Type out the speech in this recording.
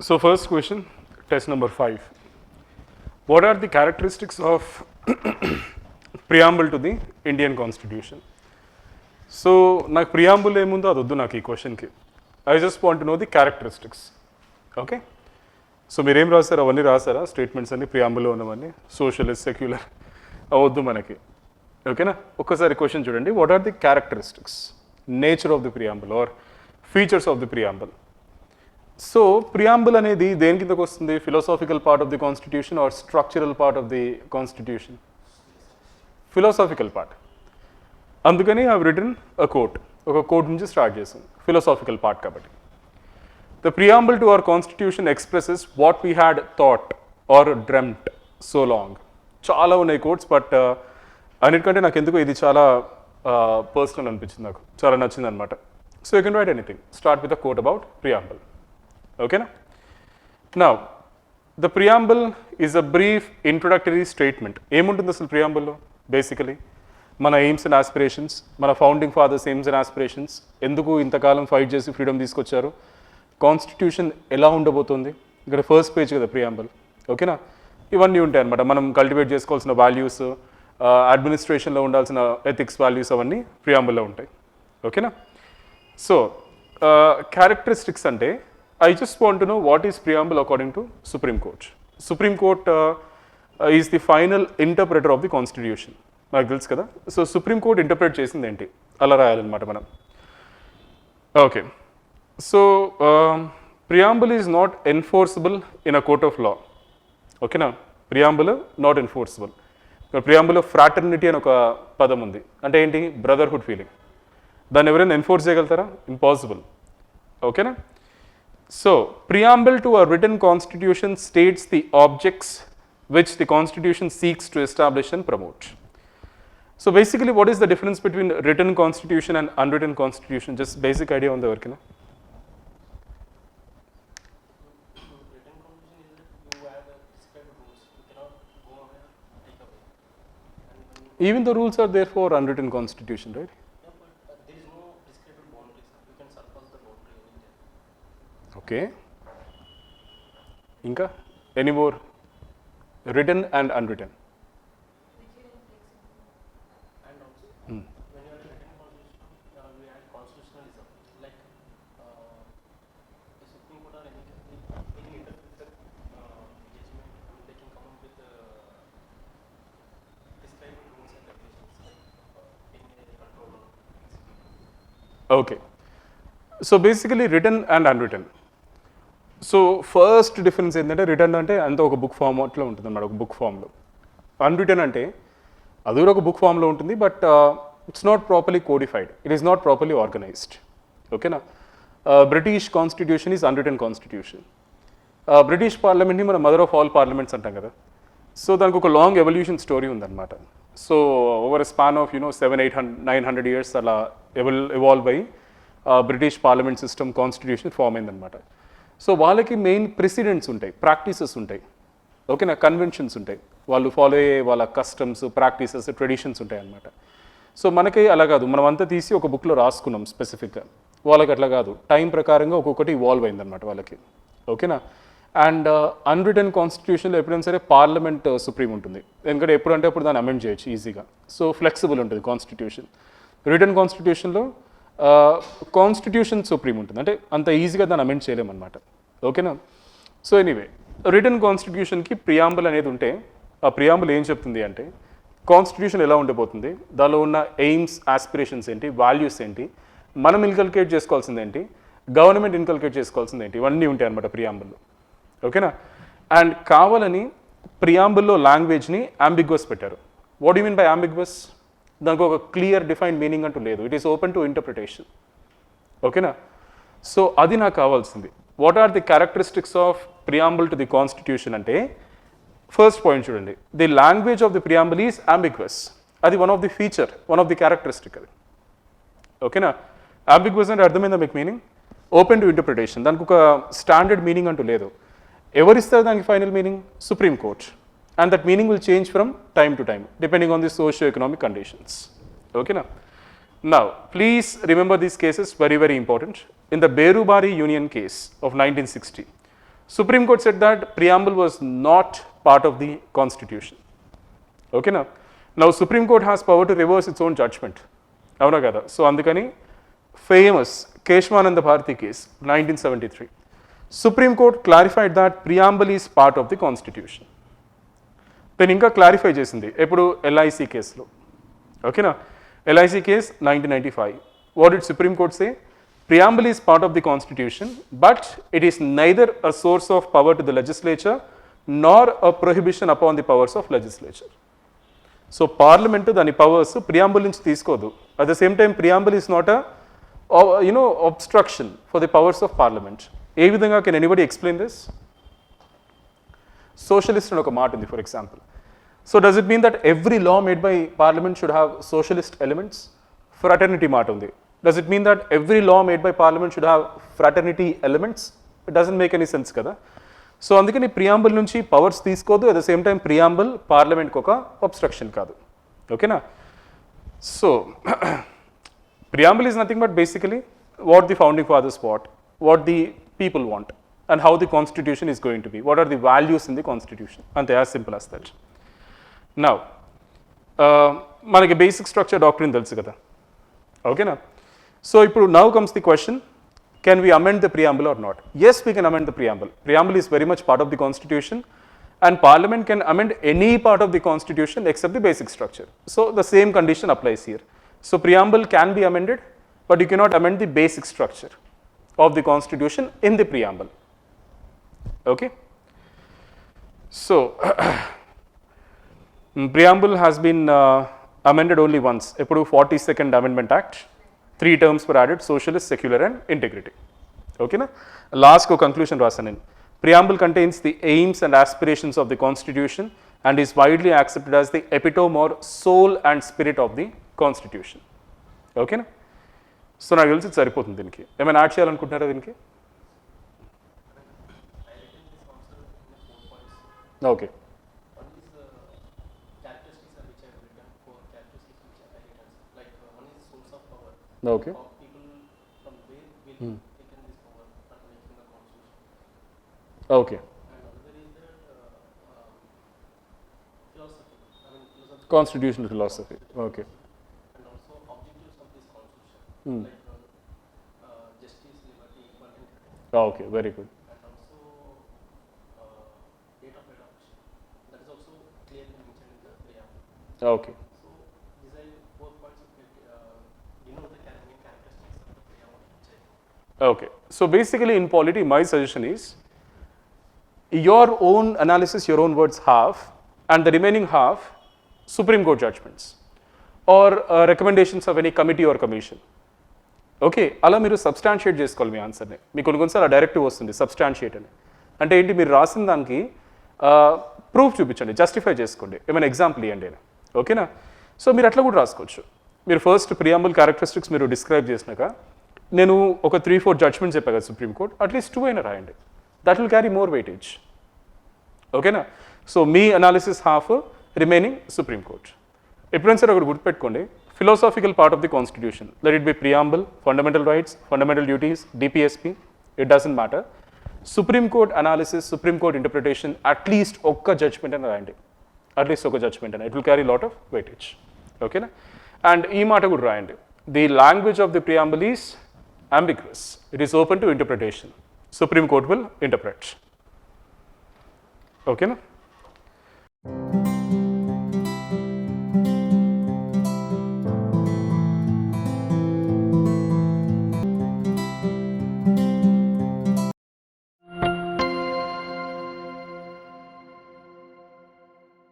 So first question, test number 5. What are the characteristics of preamble to the Indian Constitution? So నాకు preamble ఏముందో అది వద్దు నాకు ఈ క్వశ్చన్కి. I just want to know the characteristics. Okay? So మీరేం రాశారు అవన్నీ రాశారా స్టేట్మెంట్స్ అన్ని ప్రియాంబుల్లో ఉన్నవన్నీ సోషలిస్ట్ సెక్యులర్ అవద్దు మనకి. ఓకేనా? ఒక్కసారి క్వశ్చన్ చూడండి. What are the characteristics, nature of the preamble or features of the preamble. So preamble అనేది దేని కిందకు వస్తుంది? Philosophical part of the constitution or structural part of the constitution? Philosophical part. అందుకని I written a quote. ఒక quote నుంచి start చేసాం, philosophical part కాబట్టి. The preamble to our constitution expresses what we had thought or dreamt so long. చాలా ఉన్నాయి quotes, but అన్నిటికంటే నాకు ఎందుకు ఇది చాలా పర్సనల్ అనిపించింది, నాకు చాలా నచ్చింది అనమాట. So you can write anything. Start with a quote about preamble. ఓకేనా? Now the preamble is a brief introductory statement. ఏముంటుంది అసలు ప్రియాంబుల్లో? బేసికలీ మన ఎయిమ్స్ అండ్ ఆస్పిరేషన్స్, మన founding fathers aims and aspirations, ఎందుకు ఇంతకాలం ఫైట్ చేసి ఫ్రీడమ్ తీసుకొచ్చారు, కాన్స్టిట్యూషన్ ఎలా ఉండబోతుంది, ఇక్కడ ఫస్ట్ పేజ్ కదా ప్రియాంబుల్. ఓకేనా? ఇవన్నీ ఉంటాయి అనమాట. మనం కల్టివేట్ చేసుకోవాల్సిన వాల్యూస్, అడ్మినిస్ట్రేషన్లో ఉండాల్సిన ఎథిక్స్ వాల్యూస్ అవన్నీ ప్రియాంబుల్లో ఉంటాయి. ఓకేనా? సో క్యారెక్టరిస్టిక్స్ అంటే I just want to know what is preamble according to supreme court. Supreme court is the final interpreter of the constitution. నాకు తెలుసు కదా. సో సుప్రీం కోర్ట్ ఇంటర్ప్రెట్ చేసింది ఏంటి, అలా రాయాలన్నమాట మనం. Okay. So, preamble is not enforceable in a court of law. ఓకేనా? Preamble not enforceable. ప్రియాంబుల్లో fraternity అని ఒక పదం ఉంది. అంటే ఏంటి? Brotherhood feeling. దాన్ని ఎవరైనా ఎన్ఫోర్స్ చేయగలుగుతారా? ఇంపాసిబుల్. ఓకేనా? So preamble to a written constitution states the objects which the constitution seeks to establish and promote. So basically what is the difference between written constitution and unwritten constitution? Just basic idea ఉంది ఎవరికైనా? Even the rules are there for unwritten constitution, right? Yeah, but there is no prescribed boundaries. You can surpass the boundary anytime. Okay. Inka? Any more? Written and unwritten. And also, when you are written constitution, we add constitutionalism. Like the Supreme Court or any interpreter judgment, they can come up with prescribed rules and regulations in control. Okay. So basically written and unwritten. So first difference ఏంటంటే return అంటే అంత ఒక book ఫార్మాట్లో ఉంటుంది అన్నమాట, ఒక book ఫామ్లో. Unwritten అంటే అది కూడా ఒక బుక్ ఫామ్లో ఉంటుంది, but it's not properly codified, it is not properly organised. ఓకేనా? British constitution is unwritten constitution. British పార్లమెంట్ని మన మదర్ ఆఫ్ ఆల్ పార్లమెంట్స్ అంటాం కదా. సో దానికి ఒక లాంగ్ ఎవల్యూషన్ స్టోరీ ఉందన్నమాట. So over span of 700-900 years అలా ఎవాల్వ్ అయ్యి British parliament system constitution form అయిందనమాట. సో వాళ్ళకి మెయిన్ ప్రెసిడెంట్స్ ఉంటాయి, ప్రాక్టీసెస్ ఉంటాయి. ఓకేనా? కన్వెన్షన్స్ ఉంటాయి, వాళ్ళు ఫాలో అయ్యే వాళ్ళ కస్టమ్స్, ప్రాక్టీసెస్, ట్రెడిషన్స్ ఉంటాయి అన్నమాట. సో మనకి అలా కాదు, మనం అంతా తీసి ఒక బుక్లో రాసుకున్నాం స్పెసిఫిక్గా. వాళ్ళకి అట్లా కాదు, టైం ప్రకారంగా ఒక్కొక్కటి ఇవాల్వ్ అయిందనమాట వాళ్ళకి. ఓకేనా? అండ్ అన్రిటన్ కాన్స్టిట్యూషన్లో ఎప్పుడైనా సరే పార్లమెంట్ సుప్రీం ఉంటుంది, ఎందుకంటే ఎప్పుడంటే అప్పుడు దాన్ని అమెండ్ చేయొచ్చు ఈజీగా. సో ఫ్లెక్సిబుల్ ఉంటుంది కాన్స్టిట్యూషన్. రిటన్ కాన్స్టిట్యూషన్లో కాన్స్టిట్యూషన్ సుప్రీం ఉంటుంది, అంటే అంత ఈజీగా దాన్ని అమెండ్ చేయలేమన్నమాట. ఓకేనా? సో ఎనీవే, రిటన్ కాన్స్టిట్యూషన్కి ప్రియాంబుల్ అనేది ఉంటే ఆ ప్రియాంబుల్ ఏం చెప్తుంది అంటే కాన్స్టిట్యూషన్ ఎలా ఉండబోతుంది, దానిలో ఉన్న ఎయిమ్స్, ఆస్పిరేషన్స్ ఏంటి, వాల్యూస్ ఏంటి, మనం ఇన్కల్కేట్ చేసుకోవాల్సింది ఏంటి, గవర్నమెంట్ ఇన్కల్కేట్ చేసుకోవాల్సింది ఏంటి, ఇవన్నీ ఉంటాయి అన్నమాట ప్రియాంబుల్లో. ఓకేనా? అండ్ కావాలని ప్రియాంబుల్లో లాంగ్వేజ్ని అంబిగ్వస్ పెట్టారు. What you mean by ambiguous? దానికి ఒక క్లియర్ డిఫైన్డ్ మీనింగ్ అంటూ లేదు, it is open to interpretation. ఓకేనా? సో అది నాకు కావాల్సింది. What are the characteristics of preamble to the constitution అంటే ఫస్ట్ పాయింట్ చూడండి, the language of the preamble is ambiguous. అది one of the feature, one of the characteristic అది. ఓకేనా? అంబిగ్వస్ అంటే అర్థమైందా మీకు మీనింగ్? ఓపెన్ టు ఇంటర్ప్రిటేషన్, దానికి ఒక స్టాండర్డ్ మీనింగ్ అంటూ లేదు. ఎవరిస్తారు దానికి final meaning? Supreme court. And that meaning will change from time to time depending on the socio-economic conditions. Okay na? Now please remember these cases, very very important. In the Berubari Union case of 1960, Supreme Court said that preamble was not part of the constitution. Okay now Supreme Court has power to reverse its own judgment. Avuna kada. So andukani famous Keshwananda Bharati case 1973. Supreme Court clarified that preamble is part of the constitution. Then ఇంకా clarify చేసింది ఎప్పుడు LIC కేసులో. ఓకేనా, LIC case 1995. What did supreme court say? Preamble is part of the constitution, but it is neither a source of power to the legislature nor a prohibition upon the powers of legislature. So parliament దాని powers preamble నుంచి తీసుకోదు. At the same time preamble is not a obstruction for the powers of parliament. ఏ విధంగా can anybody explain this? Socialist అని ఒక మాట ఉంది for example. So does it mean that every law made by parliament should have socialist elements? Fraternity మాట ఉంది. Does it mean that every law made by parliament should have fraternity elements? It doesn't make any sense కదా. So అందుకని preamble నుంచి powers తీసుకోదు, at the same time preamble పార్లమెంట్కి ఒక abstraction కాదు. ఓకేనా? So preamble is nothing but basically what the founding fathers what the people want and how the constitution is going to be, what are the values in the constitution, and they are simple as that. Now manaki basic structure doctrine telusu kada. Okay na? So ipudu now comes the question, can we amend the preamble or not? Yes, we can amend the preamble. Preamble is very much part of the constitution and parliament can amend any part of the constitution except the basic structure. So the same condition applies here. So preamble can be amended, but you cannot amend the basic structure of the constitution in the preamble. Okay, so preamble has been amended only once. Epudu 42nd amendment act, 3 terms were added: socialist, secular and integrity. Okay na? Last ko conclusion rasanen. Preamble contains the aims and aspirations of the constitution and is widely accepted as the epitome or soul and spirit of the constitution. Okay na? So నాకు తెలిసి సరిపోతుంది. దీనికి ఏమైనా add చేయాలనుకుంటున్నారా? దీనికి okay, okay, okay. Constitutional philosophy, okay. Justice, liberty, equality. Okay, very good. And also date of adoption. That is also clearly mentioned in the preamble. Okay. So these are 4 points denote the main characteristics of the preamble. Okay. So basically in polity, my suggestion is your own analysis, your own words half, and the remaining half Supreme Court judgments or recommendations of any committee or commission. Okay, అలా మీరు substantiate చేసుకోవాలి మీ ఆన్సర్ని. మీకు కొన్నిసార్లు ఆ directive వస్తుంది substantiate అని. అంటే ఏంటి, మీరు రాసిన దానికి ప్రూఫ్ చూపించండి, జస్టిఫై చేసుకోండి, ఏమైనా ఎగ్జాంపుల్ ఇవ్వండి అని. ఓకేనా? సో మీరు అట్లా కూడా రాసుకోవచ్చు. మీరు ఫస్ట్ ప్రియాంబుల్ క్యారెక్టరిస్టిక్స్ మీరు డిస్క్రైబ్ చేసినాక నేను ఒక 3-4 జడ్జ్మెంట్ చెప్పా కదా సుప్రీం కోర్ట్, అట్లీస్ట్ 2 అయినా రాయండి. That will carry more weightage. ఓకేనా? సో మీ analysis half, remaining supreme court. ఎప్పుడైనా సరే ఒకటి గుర్తుపెట్టుకోండి, philosophical part of the constitution, let it be preamble, fundamental rights, fundamental duties, DPSP, it doesn't matter. Supreme Court analysis, Supreme Court interpretation, at least okka judgment and rayandi, at least okka judgment and it will carry a lot of weightage. Okay na? And ee maata kuda rayandi, the language of the preamble is ambiguous, it is open to interpretation. Supreme Court will interpret. Okay na?